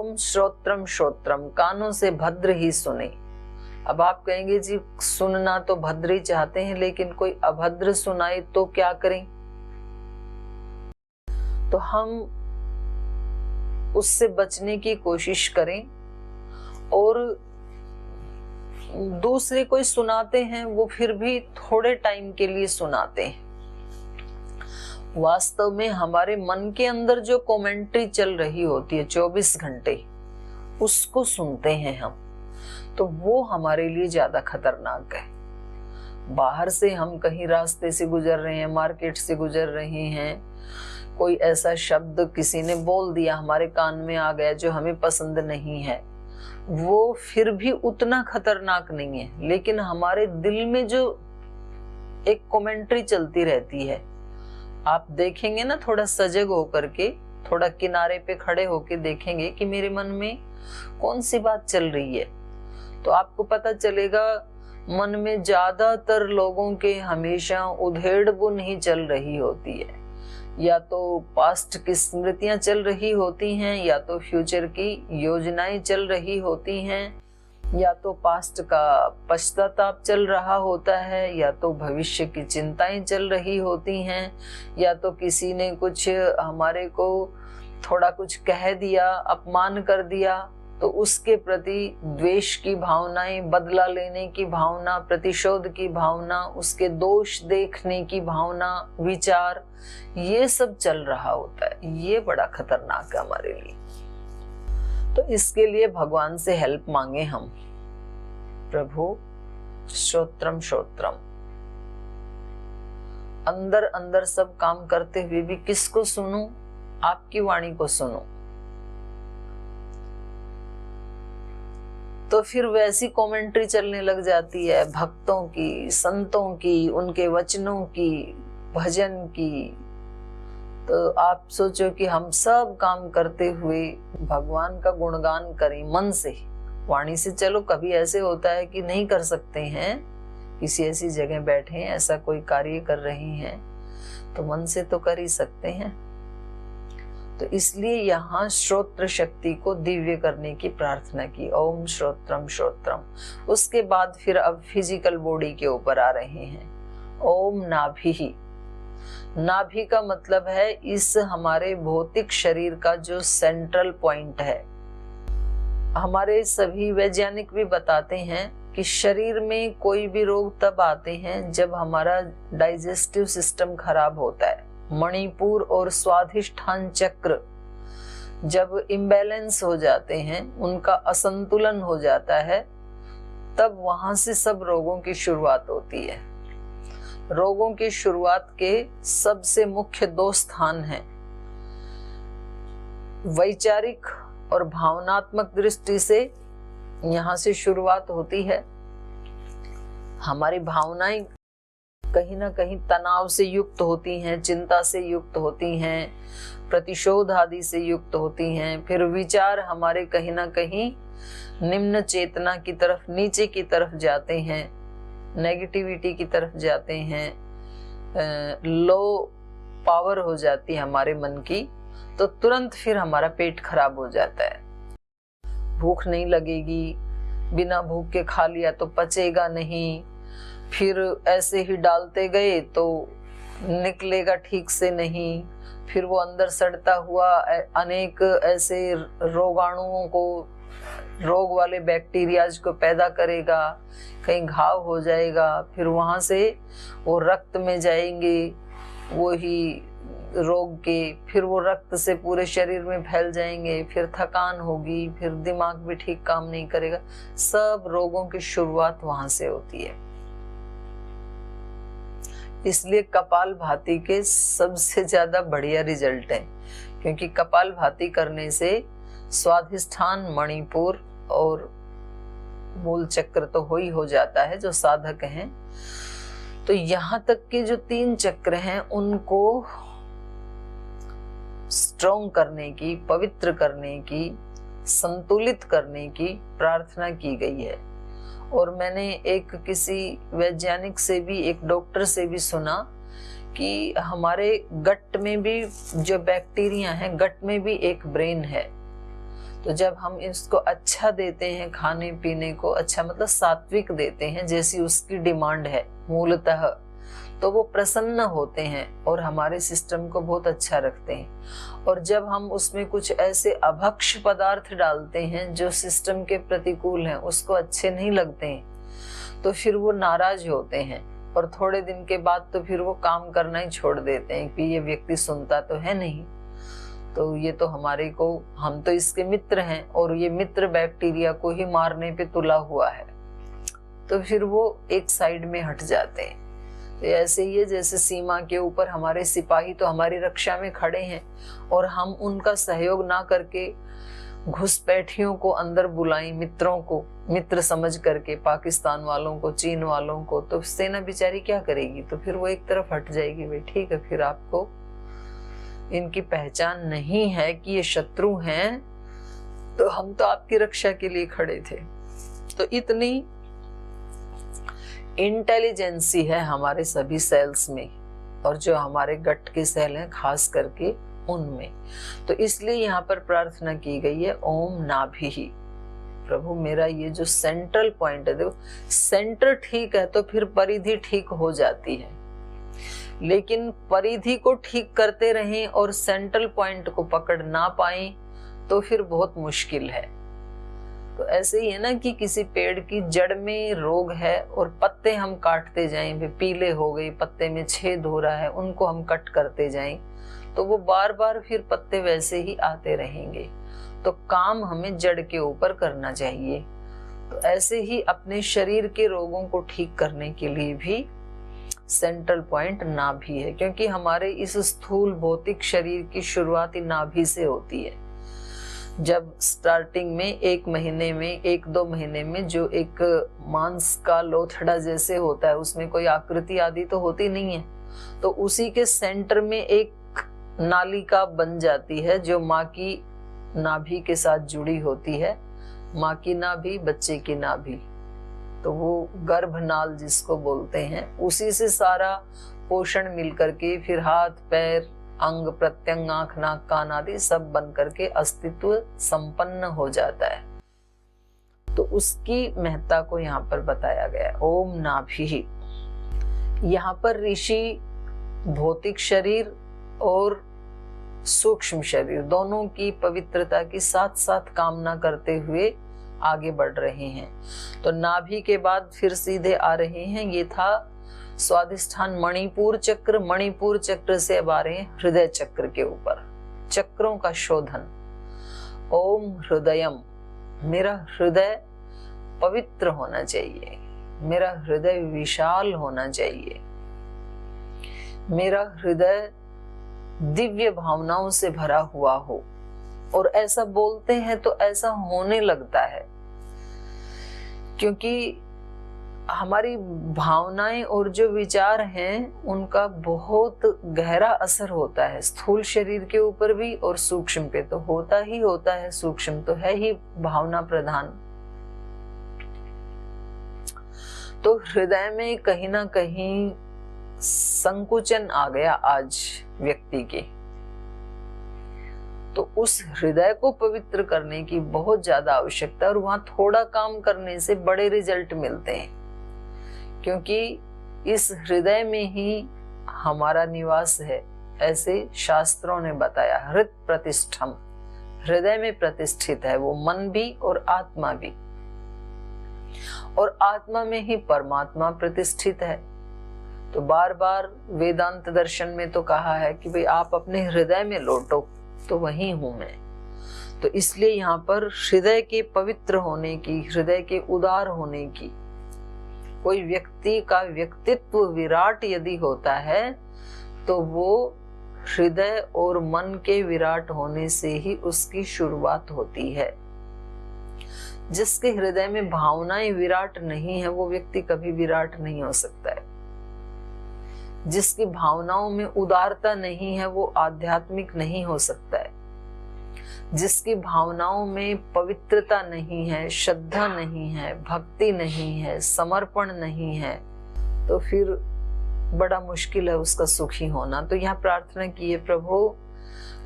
ओम श्रोत्रम श्रोत्रम, कानों से भद्र ही सुने। अब आप कहेंगे जी सुनना तो भद्र ही चाहते हैं, लेकिन कोई अभद्र सुनाए तो क्या करें? तो हम उससे बचने की कोशिश करें, और दूसरे कोई सुनाते हैं वो फिर भी थोड़े टाइम के लिए सुनाते हैं। वास्तव में हमारे मन के अंदर जो कमेंट्री चल रही होती है 24 घंटे, उसको सुनते हैं हम, तो वो हमारे लिए ज्यादा खतरनाक है। बाहर से हम कहीं रास्ते से गुजर रहे हैं, मार्केट से गुजर रहे हैं, कोई ऐसा शब्द किसी ने बोल दिया, हमारे कान में आ गया जो हमें पसंद नहीं है, वो फिर भी उतना खतरनाक नहीं है। लेकिन हमारे दिल में जो एक कमेंट्री चलती रहती है, आप देखेंगे ना, थोड़ा सजग होकर के, थोड़ा किनारे पे खड़े होके देखेंगे कि मेरे मन में कौन सी बात चल रही है, तो आपको पता चलेगा मन में ज्यादातर लोगों के हमेशा उधेड़ बुन ही चल रही होती है। या तो पास्ट की स्मृतियां चल रही होती हैं, या तो फ्यूचर की योजनाएं चल रही होती हैं, या तो पास्ट का पश्चाताप चल रहा होता है, या तो भविष्य की चिंताएं चल रही होती हैं, या तो किसी ने कुछ हमारे को थोड़ा कुछ कह दिया, अपमान कर दिया, तो उसके प्रति द्वेष की भावनाएं, बदला लेने की भावना, प्रतिशोध की भावना, उसके दोष देखने की भावना, विचार, ये सब चल रहा होता है। ये बड़ा खतरनाक है हमारे लिए। तो इसके लिए भगवान से हेल्प मांगे हम। प्रभु श्रोत्रम श्रोत्रम, अंदर अंदर सब काम करते हुए भी किसको सुनूं? आपकी वाणी को सुनूं। तो फिर वैसी कमेंट्री चलने लग जाती है भक्तों की, संतों की, उनके वचनों की, भजन की। तो आप सोचो कि हम सब काम करते हुए भगवान का गुणगान करें मन से, वाणी से। चलो कभी ऐसे होता है कि नहीं कर सकते हैं, किसी ऐसी जगह बैठे हैं, ऐसा कोई कार्य कर रहे हैं, तो मन से तो कर ही सकते हैं। तो इसलिए यहाँ श्रोत्र शक्ति को दिव्य करने की प्रार्थना की, ओम श्रोत्रम श्रोत्रम। उसके बाद फिर अब फिजिकल बॉडी के ऊपर आ रहे हैं। ओम नाभि। नाभि का मतलब है इस हमारे भौतिक शरीर का जो सेंट्रल पॉइंट है। हमारे सभी वैज्ञानिक भी बताते हैं कि शरीर में कोई भी रोग तब आते हैं जब हमारा डाइजेस्टिव सिस्टम खराब होता है। मणिपुर और स्वाधिष्ठान चक्र जब इम्बैलेंस हो जाते हैं, उनका असंतुलन हो जाता है, तब वहां से सब रोगों की शुरुआत होती है। रोगों की शुरुआत के सबसे मुख्य 2 स्थान हैं। वैचारिक और भावनात्मक दृष्टि से यहाँ से शुरुआत होती है। हमारी भावनाएं कहीं ना कहीं तनाव से युक्त होती हैं, चिंता से युक्त होती हैं, प्रतिशोध आदि से युक्त होती हैं। फिर विचार हमारे कहीं ना कहीं निम्न चेतना की तरफ, नीचे की तरफ जाते हैं, नेगेटिविटी की तरफ जाते हैं, लो पावर हो जाती है हमारे मन की। तो तुरंत फिर हमारा पेट खराब हो जाता है, भूख नहीं लगेगी, बिना भूख के खा लिया तो पचेगा नहीं, फिर ऐसे ही डालते गए तो निकलेगा ठीक से नहीं, फिर वो अंदर सड़ता हुआ अनेक ऐसे रोगाणुओं को, रोग वाले बैक्टीरियाज को पैदा करेगा, कहीं घाव हो जाएगा, फिर वहां से वो रक्त में जाएंगे वो ही रोग के, फिर वो रक्त से पूरे शरीर में फैल जाएंगे, फिर थकान होगी, फिर दिमाग भी ठीक काम नहीं करेगा। सब रोगों की शुरुआत वहां से होती है। इसलिए कपालभाति के सबसे ज्यादा बढ़िया रिजल्ट है, क्योंकि कपालभाति करने से स्वाधिष्ठान, मणिपुर और मूल चक्र तो हो ही हो जाता है जो साधक हैं। तो यहाँ तक के जो 3 चक्र हैं उनको स्ट्रॉन्ग करने की, पवित्र करने की, संतुलित करने की प्रार्थना की गई है। और मैंने एक किसी वैज्ञानिक से भी, एक डॉक्टर से भी सुना कि हमारे गट में भी जो बैक्टीरिया हैं, गट में भी एक ब्रेन है। तो जब हम इसको अच्छा देते हैं, खाने पीने को अच्छा मतलब सात्विक देते हैं जैसी उसकी डिमांड है मूलतः, तो वो प्रसन्न होते हैं और हमारे सिस्टम को बहुत अच्छा रखते हैं। और जब हम उसमें कुछ ऐसे अभक्ष पदार्थ डालते हैं जो सिस्टम के प्रतिकूल हैं, उसको अच्छे नहीं लगते हैं, तो फिर वो नाराज होते हैं और थोड़े दिन के बाद तो फिर वो काम करना ही छोड़ देते हैं कि ये व्यक्ति सुनता तो है नहीं, तो ये तो हमारे को, हम तो इसके मित्र हैं और ये मित्र बैक्टीरिया को ही मारने पे तुला हुआ है, तो फिर वो एक साइड में हट जाते हैं। तो ऐसे ही है जैसे सीमा के ऊपर हमारे सिपाही तो हमारी रक्षा में खड़े हैं और हम उनका सहयोग ना करके घुसपैठियों को अंदर बुलाएं, मित्रों को मित्र समझ करके, पाकिस्तान वालों को, चीन वालों को, तो सेना बेचारी क्या करेगी? तो फिर वो एक तरफ हट जाएगी। भाई ठीक है, फिर आपको इनकी पहचान नहीं है कि ये शत्रु हैं, तो हम तो आपकी रक्षा के लिए खड़े थे। तो इतनी इंटेलिजेंसी है हमारे सभी सेल्स में, और जो हमारे गट के सेल हैं खास करके उनमें। तो इसलिए यहाँ पर प्रार्थना की गई है ओम नाभिः। प्रभु मेरा ये जो सेंट्रल पॉइंट है, देखो सेंटर ठीक है तो फिर परिधि ठीक हो जाती है, लेकिन परिधि को ठीक करते रहें और सेंट्रल पॉइंट को पकड़ ना पाए तो फिर बहुत मुश्किल है। तो ऐसे ही है ना कि किसी पेड़ की जड़ में रोग है और पत्ते हम काटते जाएं, वे पीले हो गए, पत्ते में छेद हो रहा है, उनको हम कट करते जाएं तो वो बार बार फिर पत्ते वैसे ही आते रहेंगे। तो काम हमें जड़ के ऊपर करना चाहिए। तो ऐसे ही अपने शरीर के रोगों को ठीक करने के लिए भी सेंट्रल पॉइंट नाभि है, क्योंकि हमारे इस स्थूल भौतिक शरीर की शुरुआत नाभि से होती है। जब स्टार्टिंग में 1 महीने में 1-2 महीने में जो एक मांस का लोथड़ा जैसे होता है, उसमें कोई आकृति आदि तो होती नहीं है, तो उसी के सेंटर में एक नालिका बन जाती है जो माँ की नाभि के साथ जुड़ी होती है। माँ की नाभि, बच्चे की नाभि, तो वो गर्भनाल जिसको बोलते हैं, उसी से सारा पोषण मिल करके फिर हाथ पैर अंग प्रत्यंग आंख नाक कान आदि सब बन करके अस्तित्व संपन्न हो जाता है। तो उसकी महत्ता को यहाँ पर बताया गया है ओम नाभिः। यहाँ पर ऋषि भौतिक शरीर और सूक्ष्म शरीर दोनों की पवित्रता की साथ साथ कामना करते हुए आगे बढ़ रहे हैं। तो नाभि के बाद फिर सीधे आ रहे हैं, ये था स्वादिष्ठान मणिपुर चक्र। मणिपुर चक्र से अब आ रहे हैं हृदय चक्र के ऊपर, चक्रों का शोधन। ओम हृदयम, मेरा हृदय पवित्र होना चाहिए, मेरा हृदय विशाल होना चाहिए, मेरा हृदय दिव्य भावनाओं से भरा हुआ हो। और ऐसा बोलते हैं तो ऐसा होने लगता है, क्योंकि हमारी भावनाएं और जो विचार हैं उनका बहुत गहरा असर होता है स्थूल शरीर के ऊपर भी, और सूक्ष्म पे तो होता ही होता है। सूक्ष्म तो है ही भावना प्रधान। तो हृदय में कहीं ना कहीं संकुचन आ गया आज व्यक्ति के, तो उस हृदय को पवित्र करने की बहुत ज्यादा आवश्यकता है। और वहां थोड़ा काम करने से बड़े रिजल्ट मिलते हैं, क्योंकि इस हृदय में ही हमारा निवास है, ऐसे शास्त्रों ने बताया। हृद प्रतिष्ठम, हृदय में प्रतिष्ठित है वो मन भी और आत्मा भी, और आत्मा में ही परमात्मा प्रतिष्ठित है। तो बार बार वेदांत दर्शन में तो कहा है कि भाई आप अपने हृदय में लौटो, तो वही हूं मैं। तो इसलिए यहाँ पर हृदय के पवित्र होने की, हृदय के उदार होने की, कोई व्यक्ति का व्यक्तित्व विराट यदि होता है तो वो हृदय और मन के विराट होने से ही उसकी शुरुआत होती है। जिसके हृदय में भावनाएं विराट नहीं है वो व्यक्ति कभी विराट नहीं हो सकता है। जिसकी भावनाओं में उदारता नहीं है वो आध्यात्मिक नहीं हो सकता है। जिसकी भावनाओं में पवित्रता नहीं है, श्रद्धा नहीं है, भक्ति नहीं है, समर्पण नहीं है, तो फिर बड़ा मुश्किल है उसका सुखी होना। तो यहाँ प्रार्थना की है, प्रभु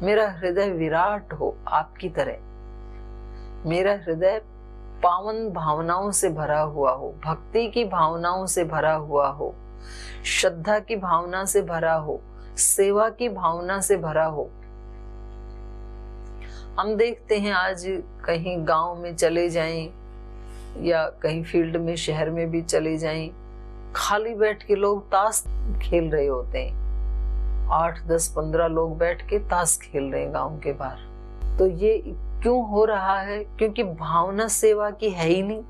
मेरा हृदय विराट हो आपकी तरह, मेरा हृदय पावन भावनाओं से भरा हुआ हो, भक्ति की भावनाओं से भरा हुआ हो, श्रद्धा की भावना से भरा हो, सेवा की भावना से भरा हो। हम देखते हैं आज कहीं गांव में चले जाएं या कहीं फील्ड में शहर में भी चले जाएं, खाली बैठ के लोग ताश खेल रहे होते हैं। 8, 10, 15 लोग बैठ के ताश खेल रहे हैं गांव के बाहर। तो ये क्यों हो रहा है? क्योंकि भावना सेवा की है ही नहीं,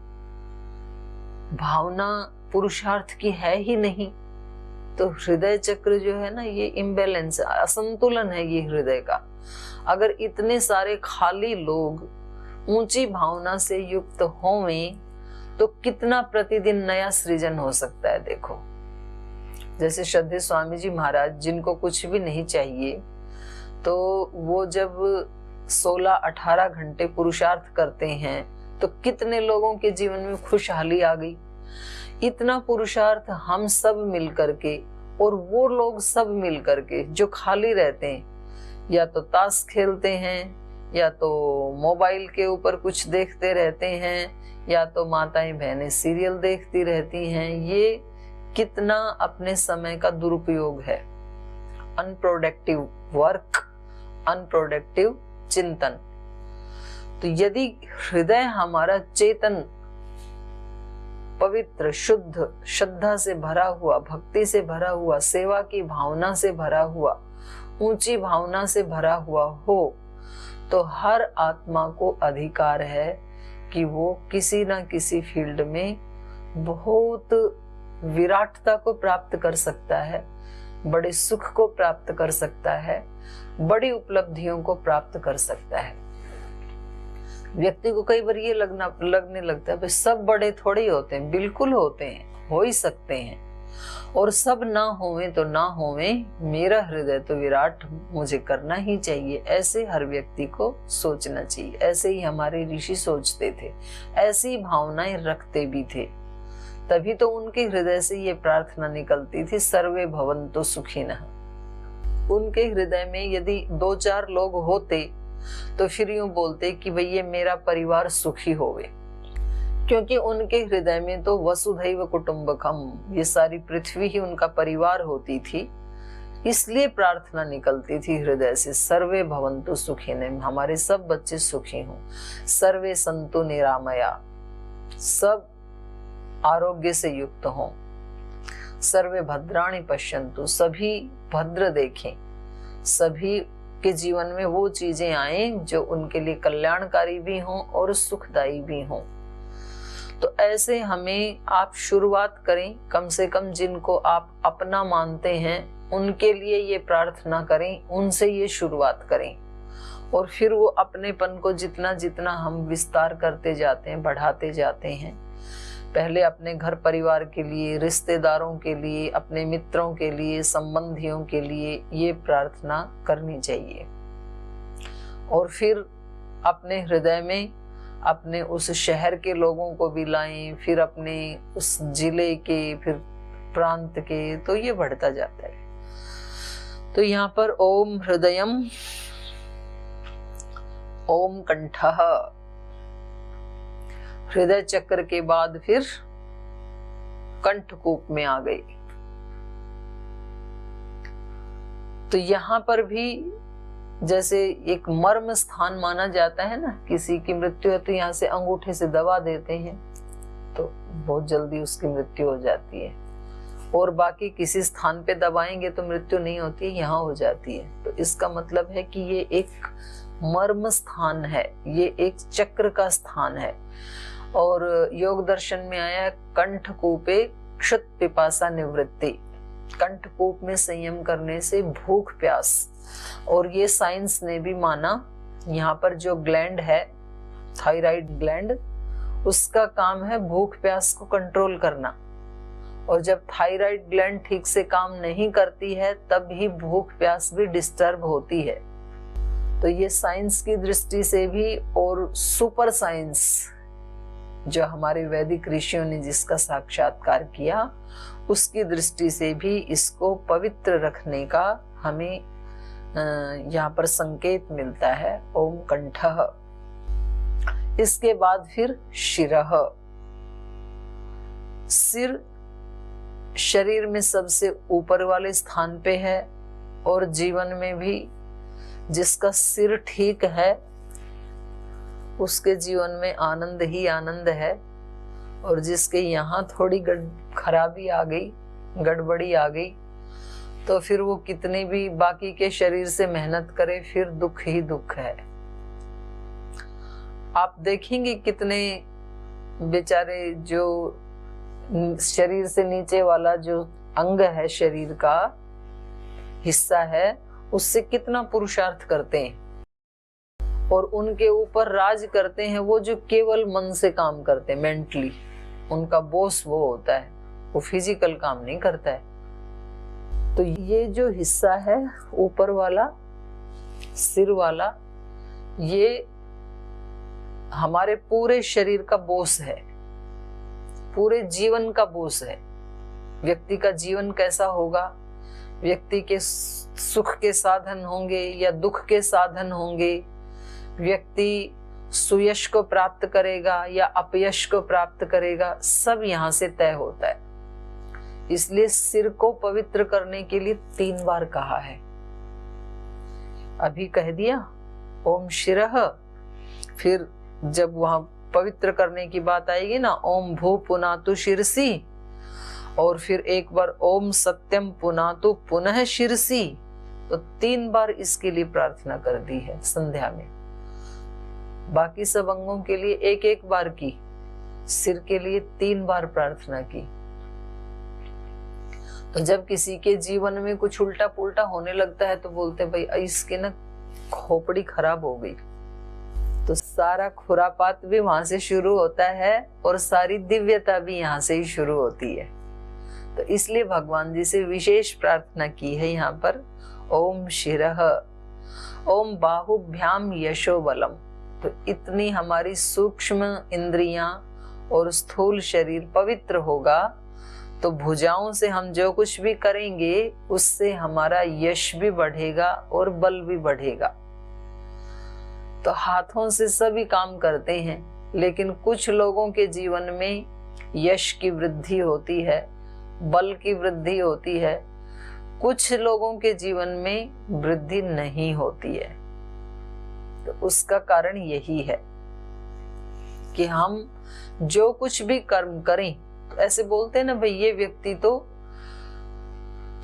भावना पुरुषार्थ की है ही नहीं। तो हृदय चक्र जो है ना, ये इम्बैलेंस, असंतुलन है ये हृदय का। अगर इतने सारे खाली लोग ऊंची भावना से युक्त होवें तो कितना प्रतिदिन नया सृजन हो सकता है। देखो, जैसे श्रद्धेय स्वामी जी महाराज, जिनको कुछ भी नहीं चाहिए, तो वो जब 16-18 घंटे पुरुषार्थ करते हैं तो कितने लोगों के जीवन में खुशहाली आ गई। इतना पुरुषार्थ हम सब मिल करके और वो लोग सब मिल करके जो खाली रहते हैं, या तो ताश खेलते हैं, या तो मोबाइल के ऊपर कुछ देखते रहते हैं, या तो माताएं बहनें सीरियल देखती रहती हैं, ये कितना अपने समय का दुरुपयोग है। अनप्रोडक्टिव वर्क, अनप्रोडक्टिव चिंतन। तो यदि हृदय हमारा चेतन, पवित्र, शुद्ध, श्रद्धा से भरा हुआ, भक्ति से भरा हुआ, सेवा की भावना से भरा हुआ, ऊंची भावना से भरा हुआ हो, तो हर आत्मा को अधिकार है कि वो किसी ना किसी फील्ड में बहुत विराटता को प्राप्त कर सकता है, बड़े सुख को प्राप्त कर सकता है, बड़ी उपलब्धियों को प्राप्त कर सकता है। व्यक्ति को कई बार ये लगने लगता है भाई सब बड़े थोड़े ही होते हैं। बिल्कुल होते हैं, हो ही सकते हैं, और सब ना होवे तो ना होवे, मेरा हृदय तो विराट, मुझे करना ही चाहिए। ऐसे हर व्यक्ति को सोचना चाहिए। ऐसे ही हमारे ऋषि सोचते थे, ऐसी भावनाएं रखते भी थे, तभी तो उनके हृदय से ये प्रार्थना निकलती थी, सर्वे भवन्तु सुखिनः। उनके हृदय में यदि 2-4 लोग होते तो फिर यूं बोलते कि भाई ये मेरा परिवार सुखी होवे, क्योंकि उनके हृदय में तो वसुधैव कुटुंबकम, ये सारी पृथ्वी ही उनका परिवार होती थी। इसलिए प्रार्थना निकलती थी हृदय से, सर्वे भवन्तु सुखिनः, हमारे सब बच्चे सुखी हों, सर्वे सन्तु निरामया, सब आरोग्य से युक्त हों, सर्वे भद्राणि पश्यन्तु, सभी भद्र देखें, सभी के जीवन में वो चीजें आए जो उनके लिए कल्याणकारी भी हों और सुखदायी भी हों। तो ऐसे हमें आप शुरुआत करें, कम से कम जिनको आप अपना मानते हैं उनके लिए ये प्रार्थना करें, उनसे ये शुरुआत करें, और फिर वो अपनेपन को जितना जितना हम विस्तार करते जाते हैं, बढ़ाते जाते हैं, पहले अपने घर परिवार के लिए, रिश्तेदारों के लिए, अपने मित्रों के लिए, संबंधियों के लिए ये प्रार्थना करनी चाहिए। और फिर अपने हृदय में अपने उस शहर के लोगों को भी लाएं, फिर अपने उस जिले के, फिर प्रांत के, तो ये बढ़ता जाता है। तो यहाँ पर ओम हृदयम, ओम कंठः, हृदय चक्र के बाद फिर कंठकूप में आ गई। तो यहाँ पर भी जैसे एक मर्म स्थान माना जाता है ना, किसी की मृत्यु है तो यहाँ से अंगूठे से दबा देते हैं तो बहुत जल्दी उसकी मृत्यु हो जाती है, और बाकी किसी स्थान पे दबाएंगे तो मृत्यु नहीं होती, यहाँ हो जाती है। तो इसका मतलब है कि ये एक मर्म स्थान है, ये एक चक्र का स्थान है। और योग दर्शन में आया कंठकूपे क्षुत पिपासा निवृत्ति, कंठकूप में संयम करने से भूख प्यास। और ये साइंस ने भी माना, यहाँ पर जो ग्लैंड है, थायराइड ग्लैंड, उसका काम है भूख प्यास को कंट्रोल करना, और जब थायराइड ग्लैंड ठीक से काम नहीं करती है तब ही भूख प्यास भी डिस्टर्ब होती है। तो ये साइंस की दृष्टि से भी, और सुपर साइंस जो हमारे वैदिक ऋषियों ने जिसका साक्षात्कार किया, उसकी दृष्टि से भी इसको पवित्र रखने का हमें यहाँ पर संकेत मिलता है। ओम कंठः। इसके बाद फिर शिरः, सिर शरीर में सबसे ऊपर वाले स्थान पे है, और जीवन में भी जिसका सिर ठीक है उसके जीवन में आनंद ही आनंद है, और जिसके यहाँ थोड़ी खराबी आ गई, गड़बड़ी आ गई, तो फिर वो कितनी भी बाकी के शरीर से मेहनत करे फिर दुख ही दुख है। आप देखेंगे कितने बेचारे जो शरीर से नीचे वाला जो अंग है, शरीर का हिस्सा है, उससे कितना पुरुषार्थ करते हैं और उनके ऊपर राज करते हैं वो जो केवल मन से काम करते हैं, मेंटली उनका बॉस वो होता है, वो फिजिकल काम नहीं करता है। तो ये जो हिस्सा है ऊपर वाला, सिर वाला, ये हमारे पूरे शरीर का बॉस है, पूरे जीवन का बॉस है। व्यक्ति का जीवन कैसा होगा, व्यक्ति के सुख के साधन होंगे या दुख के साधन होंगे, व्यक्ति सुयश को प्राप्त करेगा या अपयश को प्राप्त करेगा, सब यहाँ से तय होता है। इसलिए सिर को पवित्र करने के लिए 3 बार कहा है। अभी कह दिया ओम शिरः, फिर जब वहां पवित्र करने की बात आएगी ना, ओम भू पुनातु शिरसी, और फिर एक बार ओम सत्यम पुनातु पुनः शिरसी, तो 3 बार इसके लिए प्रार्थना कर दी है संध्या में। बाकी सब अंगों के लिए 1-1 बार की, सिर के लिए 3 बार प्रार्थना की। तो जब किसी के जीवन में कुछ उल्टा पुल्टा होने लगता है तो बोलते भाई इसके ना खोपड़ी खराब हो गई। तो सारा खुरापात भी वहां से शुरू होता है और सारी दिव्यता भी यहाँ से ही शुरू होती है। तो इसलिए भगवान जी से विशेष प्रार्थना की है यहाँ पर, ओम शिरः, ओम बाहुभ्याम यशो बलम। तो इतनी हमारी सूक्ष्म इंद्रियां और स्थूल शरीर पवित्र होगा तो भुजाओं से हम जो कुछ भी करेंगे उससे हमारा यश भी बढ़ेगा और बल भी बढ़ेगा। तो हाथों से सभी काम करते हैं, लेकिन कुछ लोगों के जीवन में यश की वृद्धि होती है, बल की वृद्धि होती है, कुछ लोगों के जीवन में वृद्धि नहीं होती है। तो उसका कारण यही है कि हम जो कुछ भी कर्म करें, तो ऐसे बोलते हैं ना भाई ये व्यक्ति तो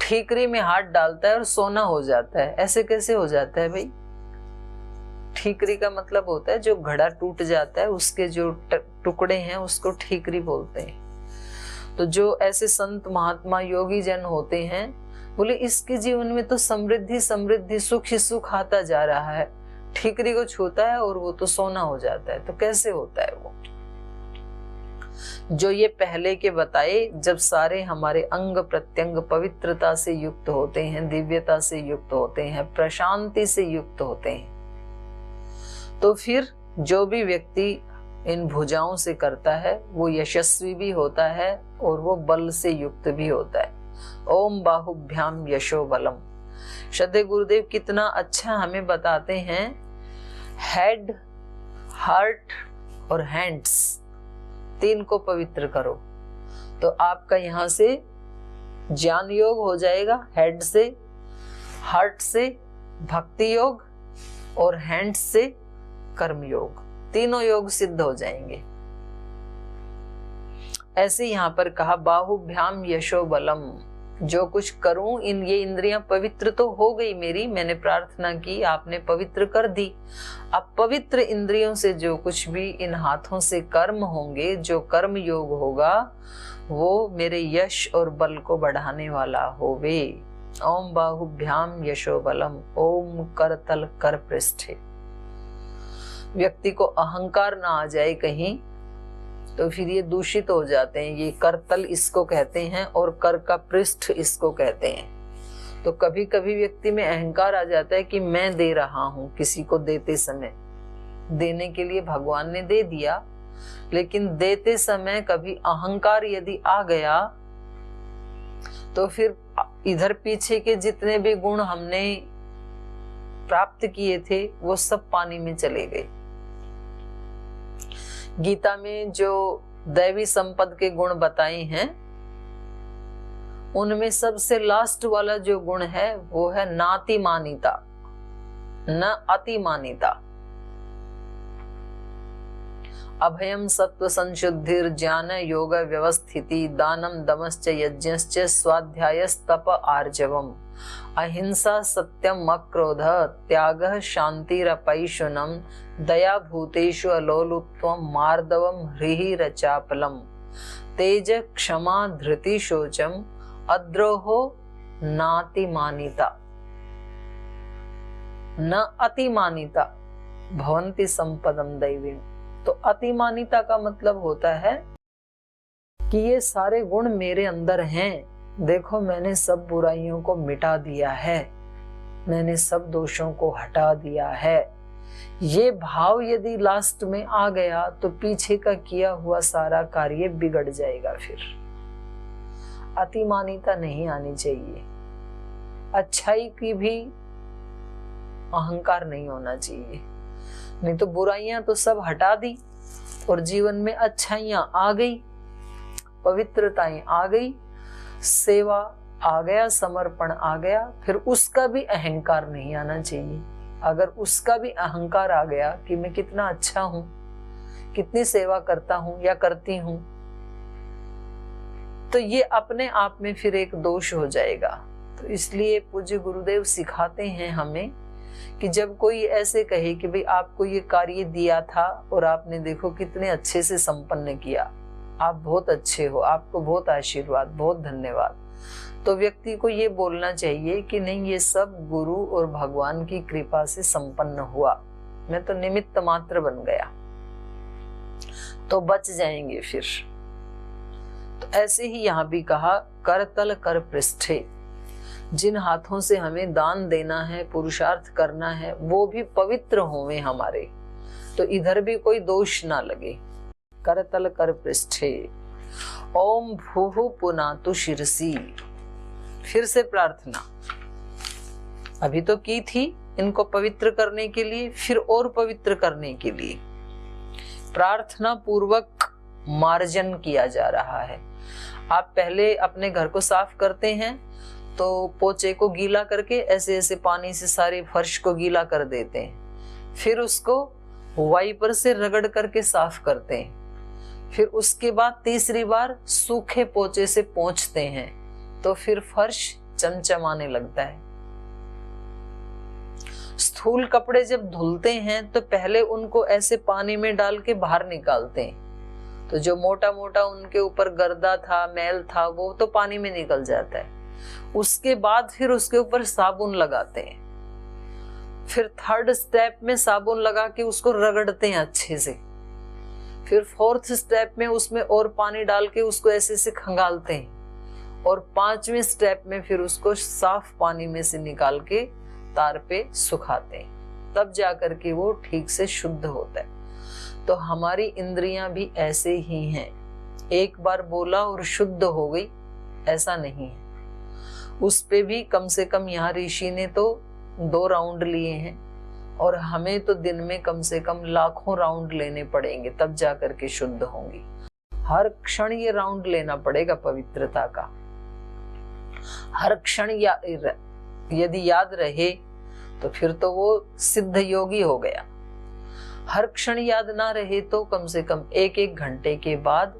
ठीकरी में हाथ डालता है और सोना हो जाता है। ऐसे कैसे हो जाता है भाई? ठीकरी का मतलब होता है जो घड़ा टूट जाता है उसके जो टुकड़े हैं उसको ठीकरी बोलते हैं। तो जो ऐसे संत महात्मा योगी जन होते हैं, बोले इसके जीवन में तो समृद्धि समृद्धि सुख ही सुख आता जा रहा है, ठीकरी को छूता है और वो तो सोना हो जाता है। तो कैसे होता है वो? जो ये पहले के बताए, जब सारे हमारे अंग प्रत्यंग पवित्रता से युक्त होते हैं, दिव्यता से युक्त होते हैं, प्रशांति से युक्त होते हैं, तो फिर जो भी व्यक्ति इन भुजाओं से करता है वो यशस्वी भी होता है और वो बल से युक्त भी होता है। ओम बाहुभ्याम यशो बलम। श्रद्धेय गुरुदेव कितना अच्छा हमें बताते हैं, हेड, हार्ट और हैंड्स 3 को पवित्र करो तो आपका यहां से ज्ञान योग हो जाएगा, हेड से, हार्ट से भक्ति योग और हैंड्स से कर्म योग, तीनों योग सिद्ध हो जाएंगे। ऐसे यहां पर कहा बाहुभ्याम यशो बलम। जो कुछ करूं, ये इंद्रियां पवित्र तो हो गई मेरी, मैंने प्रार्थना की, आपने पवित्र कर दी। अब पवित्र इंद्रियों से जो कुछ भी इन हाथों से कर्म होंगे, जो कर्म योग होगा वो मेरे यश और बल को बढ़ाने वाला होवे। ओम बाहुभ्याम यशो बलम। ओम करतल कर पृष्ठे। व्यक्ति को अहंकार ना आ जाए कहीं, तो फिर ये दूषित हो जाते हैं। ये करतल इसको कहते हैं और कर का पृष्ठ इसको कहते हैं। तो कभी कभी व्यक्ति में अहंकार आ जाता है कि मैं दे रहा हूं, किसी को देते समय देने के लिए भगवान ने दे दिया, लेकिन देते समय कभी अहंकार यदि आ गया तो फिर इधर पीछे के जितने भी गुण हमने प्राप्त किए थे वो सब पानी में चले गए। गीता में जो दैवी संपद के गुण बताए हैं, उनमें सबसे लास्ट वाला जो गुण है वो है नातिमानिता, न अतिमानिता। अभयम सत्व संशुद्धिर ज्ञान योग व्यवस्थिति दानम दमश्च यज्ञश्च स्वाध्यायस्तप आर्जवम अहिंसा सत्यम अक्रोध त्यागः शांतिरपैशुनम दया भूतेषु अलोलुप्त्वम मार्दवम ह्रीरचापलम तेज क्षमा धृति शोचम अद्रोहो नातिमानिता न अतिमानिता भवन्ति संपदम दैवीम। तो अतिमानिता का मतलब होता है कि ये सारे गुण मेरे अंदर हैं, देखो मैंने सब बुराइयों को मिटा दिया है, मैंने सब दोषों को हटा दिया है। ये भाव यदि लास्ट में आ गया तो पीछे का किया हुआ सारा कार्य बिगड़ जाएगा। फिर अतिमानिता नहीं आनी चाहिए। अच्छाई की भी अहंकार नहीं होना चाहिए, नहीं तो बुराइयां तो सब हटा दी और जीवन में अच्छाइयां आ गई, पवित्रताएं आ गई, सेवा आ गया, समर्पण आ गया। फिर उसका भी अहंकार नहीं आना चाहिए। अगर उसका भी अहंकार आ गया कि मैं कितना अच्छा हूं, कितनी सेवा करता हूं या करती हूं, तो ये अपने आप में फिर एक दोष हो जाएगा। तो इसलिए पूज्य गुरुदेव सिखाते हैं हमें कि जब कोई ऐसे कहे कि भाई आपको ये कार्य दिया था और आपने देखो कितने अच्छे से संपन्न किया, आप बहुत अच्छे हो, आपको बहुत आशीर्वाद, बहुत धन्यवाद, तो व्यक्ति को ये बोलना चाहिए कि नहीं, ये सब गुरु और भगवान की कृपा से संपन्न हुआ, मैं तो निमित्त मात्र बन गया, तो बच जाएंगे फिर। तो ऐसे ही यहाँ भी कहा कर तल कर पृष्ठे, जिन हाथों से हमें दान देना है, पुरुषार्थ करना है, वो भी पवित्र होवे हमारे, तो इधर भी कोई दोष ना लगे। कर तल कर पृष्ठे ओम भूहु पुनातु शिरसी। फिर से प्रार्थना अभी तो की थी इनको पवित्र करने के लिए, फिर और पवित्र करने के लिए प्रार्थना पूर्वक मार्जन किया जा रहा है। आप पहले अपने घर को साफ करते हैं तो पोचे को गीला करके ऐसे ऐसे पानी से सारे फर्श को गीला कर देते हैं, फिर उसको वाइपर से रगड़ करके साफ करते हैं, फिर उसके बाद तीसरी बार सूखे पोचे से पोंछते हैं, तो फिर फर्श चमचमाने लगता है। स्थूल कपड़े जब धुलते हैं तो पहले उनको ऐसे पानी में डाल के बाहर निकालते हैं, तो जो मोटा मोटा उनके ऊपर गर्दा था, मैल था, वो तो पानी में निकल जाता है। उसके बाद फिर उसके ऊपर साबुन लगाते हैं, फिर थर्ड स्टेप में साबुन लगा के उसको रगड़ते हैं अच्छे से, फिर फोर्थ स्टेप में उसमें और पानी डाल के उसको ऐसे से खंगालते हैं, और पांचवें स्टेप में फिर उसको साफ पानी में से निकाल के तार पे सुखाते हैं, तब जाकर के वो ठीक से शुद्ध होता है। तो हमारी इंद्रियां भी ऐसे ही हैं, एक बार बोला और शुद्ध हो गई ऐसा नहीं है। उस पे भी कम से कम यहाँ ऋषि ने तो 2 राउंड लिए हैं, और हमें तो दिन में कम से कम लाखों राउंड लेने पड़ेंगे, तब जाकर के शुद्ध होंगी। हर क्षण ये राउंड लेना पड़ेगा पवित्रता का। हर क्षण यदि याद रहे तो फिर तो वो सिद्ध योगी हो गया। हर क्षण याद ना रहे तो कम से कम 1-1 घंटे के बाद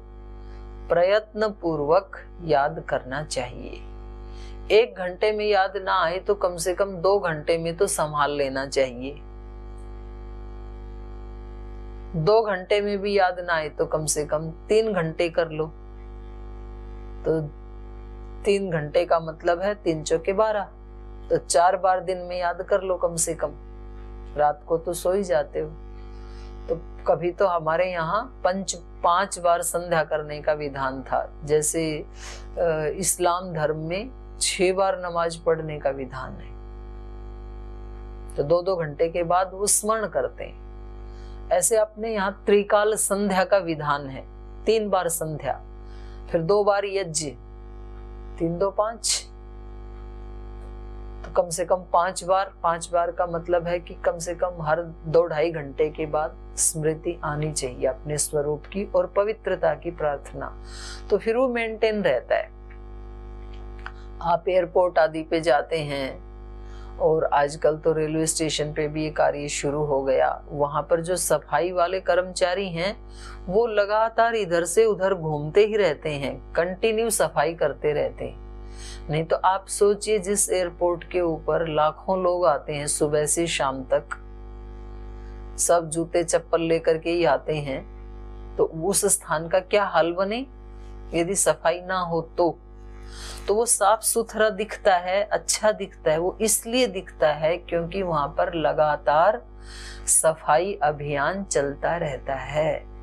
प्रयत्न पूर्वक याद करना चाहिए। 1 घंटे में याद ना आए तो कम से कम 2 घंटे में तो संभाल लेना चाहिए। 2 घंटे में भी याद ना आए तो कम से कम 3 घंटे कर लो। तो 3 घंटे का मतलब है 3 चौके 12, तो 4 बार दिन में याद कर लो कम से कम। रात को तो सो ही जाते हो, तो कभी तो हमारे यहाँ 5 बार संध्या करने का विधान था, जैसे इस्लाम धर्म में 6 बार नमाज पढ़ने का विधान है। तो 2-2 घंटे के बाद वो स्मरण करते हैं। ऐसे अपने यहाँ त्रिकाल संध्या का विधान है, 3 बार संध्या, फिर 2 बार यज्ञ, 3-2-5, तो कम से कम 5 बार, 5 बार का मतलब है कि कम से कम हर 2-2.5 घंटे के बाद स्मृति आनी चाहिए अपने स्वरूप की और पवित्रता की प्रार्थना, तो फिर वो मेंटेन रहता है। आप एयरपोर्ट आदि पे जाते हैं और आजकल तो रेलवे स्टेशन पे भी ये कार्य शुरू हो गया, वहां पर जो सफाई वाले कर्मचारी हैं वो लगातार इधर से उधर घूमते ही रहते हैं, कंटिन्यू सफाई करते रहते हैं। नहीं तो आप सोचिए, जिस एयरपोर्ट के ऊपर लाखों लोग आते हैं सुबह से शाम तक, सब जूते चप्पल लेकर के ही आते हैं, तो उस स्थान का क्या हाल बने यदि सफाई ना हो तो वो साफ सुथरा दिखता है, अच्छा दिखता है। वो इसलिए दिखता है क्योंकि वहां पर लगातार सफाई अभियान चलता रहता है।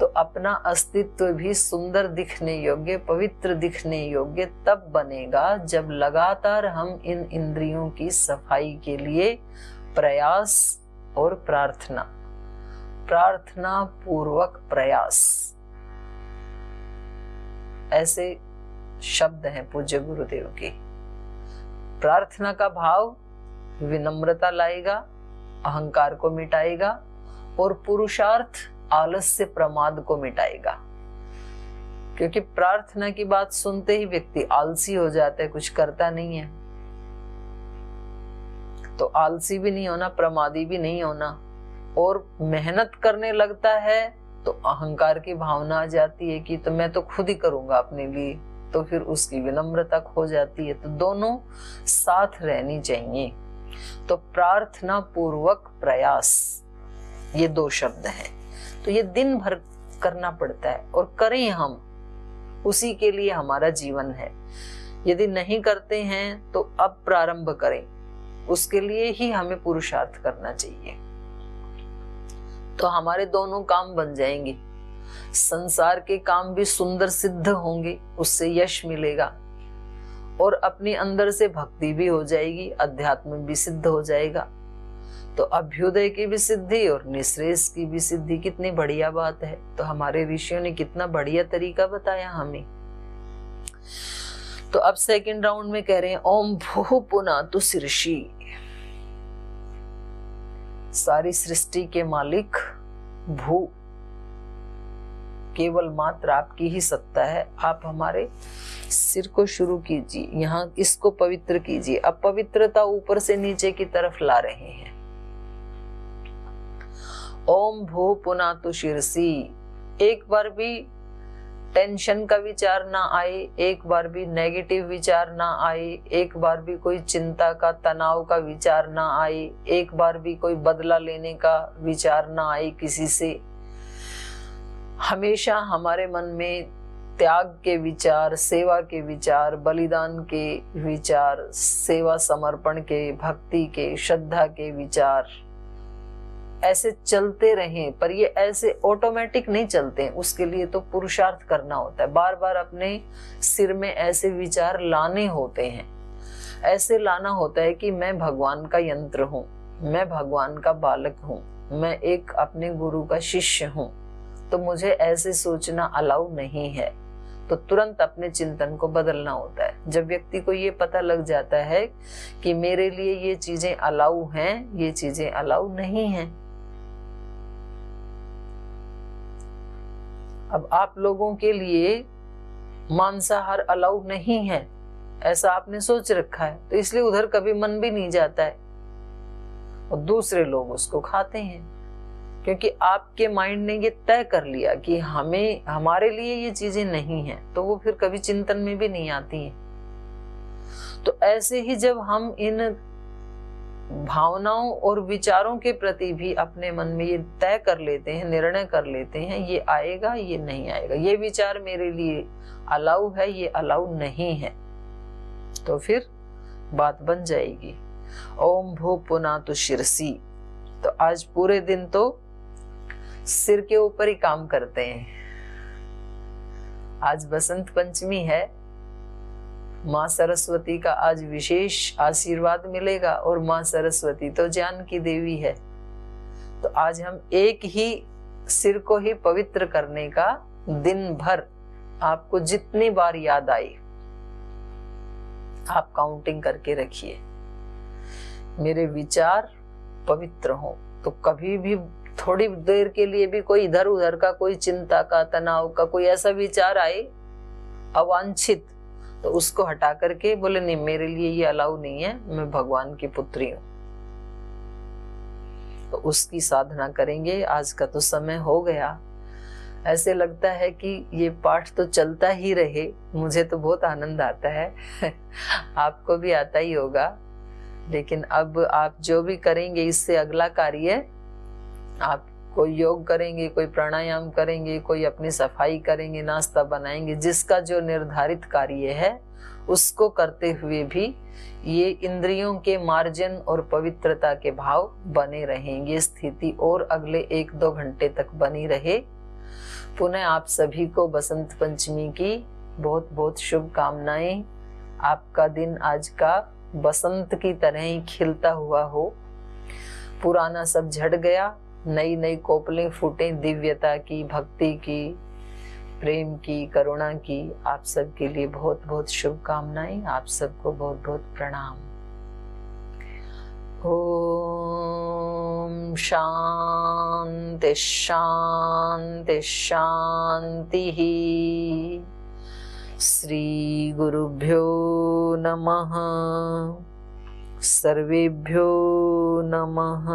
तो अपना अस्तित्व भी सुंदर दिखने योग्य, पवित्र दिखने योग्य तब बनेगा जब लगातार हम इन इंद्रियों की सफाई के लिए प्रयास और प्रार्थना पूर्वक प्रयास, ऐसे शब्द हैं पूज्य गुरुदेव के। प्रार्थना का भाव विनम्रता लाएगा, अहंकार को मिटाएगा और पुरुषार्थ आलस्य प्रमाद को मिटाएगा। क्योंकि प्रार्थना की बात सुनते ही व्यक्ति आलसी हो जाता है, कुछ करता नहीं है। तो आलसी भी नहीं होना, प्रमादी भी नहीं होना, और मेहनत करने लगता है तो अहंकार की भावना आ जाती है कि तो मैं तो खुद ही करूंगा अपने लिए, तो फिर उसकी विनम्रता खो जाती है। तो दोनों साथ रहनी चाहिए। तो प्रार्थना पूर्वक प्रयास, ये 2 शब्द हैं। तो ये दिन भर करना पड़ता है और करें हम, उसी के लिए हमारा जीवन है। यदि नहीं करते हैं तो अब प्रारंभ करें, उसके लिए ही हमें पुरुषार्थ करना चाहिए। तो हमारे दोनों काम बन जाएंगे, संसार के काम भी सुंदर सिद्ध होंगे, उससे यश मिलेगा, और अपने अंदर से भक्ति भी हो जाएगी, अध्यात्म भी सिद्ध हो जाएगा। तो अभ्युदय की भी सिद्धि और निःश्रेयस की भी सिद्धि, कितनी बढ़िया बात है। तो हमारे ऋषियों ने कितना बढ़िया तरीका बताया हमें। तो अब सेकंड राउंड में कह रहे हैं ओम भू पुनातु शीर्षि। सारी सृष्टि के मालिक भू, केवल मात्र आपकी ही सत्ता है। आप हमारे सिर को शुरू कीजिए, यहाँ इसको पवित्र कीजिए। अब पवित्रता ऊपर से नीचे की तरफ ला रहे हैं। ओम भू पुनातु शीर्षि। एक बार भी टेंशन का विचार ना आए, एक बार भी नेगेटिव विचार ना आए, एक बार भी कोई चिंता का, तनाव का विचार ना आए, एक बार भी कोई बदला लेने का विचार ना आए किसी से। हमेशा हमारे मन में त्याग के विचार, सेवा के विचार, बलिदान के विचार, सेवा समर्पण के, भक्ति के, श्रद्धा के विचार ऐसे चलते रहें। पर ये ऐसे ऑटोमेटिक नहीं चलते हैं, उसके लिए तो पुरुषार्थ करना होता है। बार बार अपने सिर में ऐसे विचार लाने होते हैं। ऐसे लाना होता है कि मैं भगवान का यंत्र हूँ, मैं भगवान का बालक हूँ, मैं एक अपने गुरु का शिष्य हूँ, तो मुझे ऐसे सोचना अलाउ नहीं है। तो तुरंत अपने चिंतन को बदलना होता है। जब व्यक्ति को ये पता लग जाता है कि मेरे लिए ये चीजें अलाउ हैं, ये चीजें अलाउ नहीं हैं। अब आप लोगों के लिए मांसाहार अलाउ नहीं है, ऐसा आपने सोच रखा है, तो इसलिए उधर कभी मन भी नहीं जाता है, और दूसरे लोग उसको खाते हैं, क्योंकि आपके माइंड ने ये तय कर लिया कि हमें, हमारे लिए ये चीजें नहीं हैं, तो वो फिर कभी चिंतन में भी नहीं आती हैं। तो ऐसे ही जब हम इन भावनाओं और विचारों के प्रति भी अपने मन में ये तय कर लेते हैं, निर्णय कर लेते हैं, ये आएगा, ये नहीं आएगा, ये विचार मेरे लिए अलाउ है, ये अलाउ नहीं है, तो फिर बात बन जाएगी। ओम भू पुनातु शीर्षि। तो आज पूरे दिन तो सिर के ऊपर ही काम करते हैं। आज बसंत पंचमी है, माँ सरस्वती का आज विशेष आशीर्वाद मिलेगा, और माँ सरस्वती तो ज्ञान की देवी है। तो आज हम एक ही सिर को ही पवित्र करने का, दिन भर आपको जितनी बार याद आई आप काउंटिंग करके रखिए, मेरे विचार पवित्र हो। तो कभी भी थोड़ी देर के लिए भी कोई इधर उधर का, कोई चिंता का, तनाव का कोई ऐसा विचार आए अवांछित, तो उसको हटा करके बोले नहीं, मेरे लिए ये अलाउ नहीं है, मैं भगवान की पुत्री हूं। तो उसकी साधना करेंगे। आज का तो समय हो गया। ऐसे लगता है कि ये पाठ तो चलता ही रहे, मुझे तो बहुत आनंद आता है आपको भी आता ही होगा। लेकिन अब आप जो भी करेंगे, इससे अगला कार्य, आप कोई योग करेंगे, कोई प्राणायाम करेंगे, कोई अपनी सफाई करेंगे, नाश्ता बनाएंगे, जिसका जो निर्धारित कार्य है उसको करते हुए भी ये इंद्रियों के मार्जन और पवित्रता के भाव बने रहेंगे। स्थिति और अगले 1-2 घंटे तक बनी रहे। पुनः आप सभी को बसंत पंचमी की बहुत बहुत शुभकामनाएं। आपका दिन आज का बसंत की तरह ही खिलता हुआ हो, पुराना सब झड़ गया, नई नई कोपलें फूटे दिव्यता की, भक्ति की, प्रेम की, करुणा की। आप सबके लिए बहुत बहुत शुभकामनाएं। आप सबको बहुत बहुत प्रणाम। ओम शांति शांति शांति। श्री गुरुभ्यो नमः। सर्वेभ्यो नमः।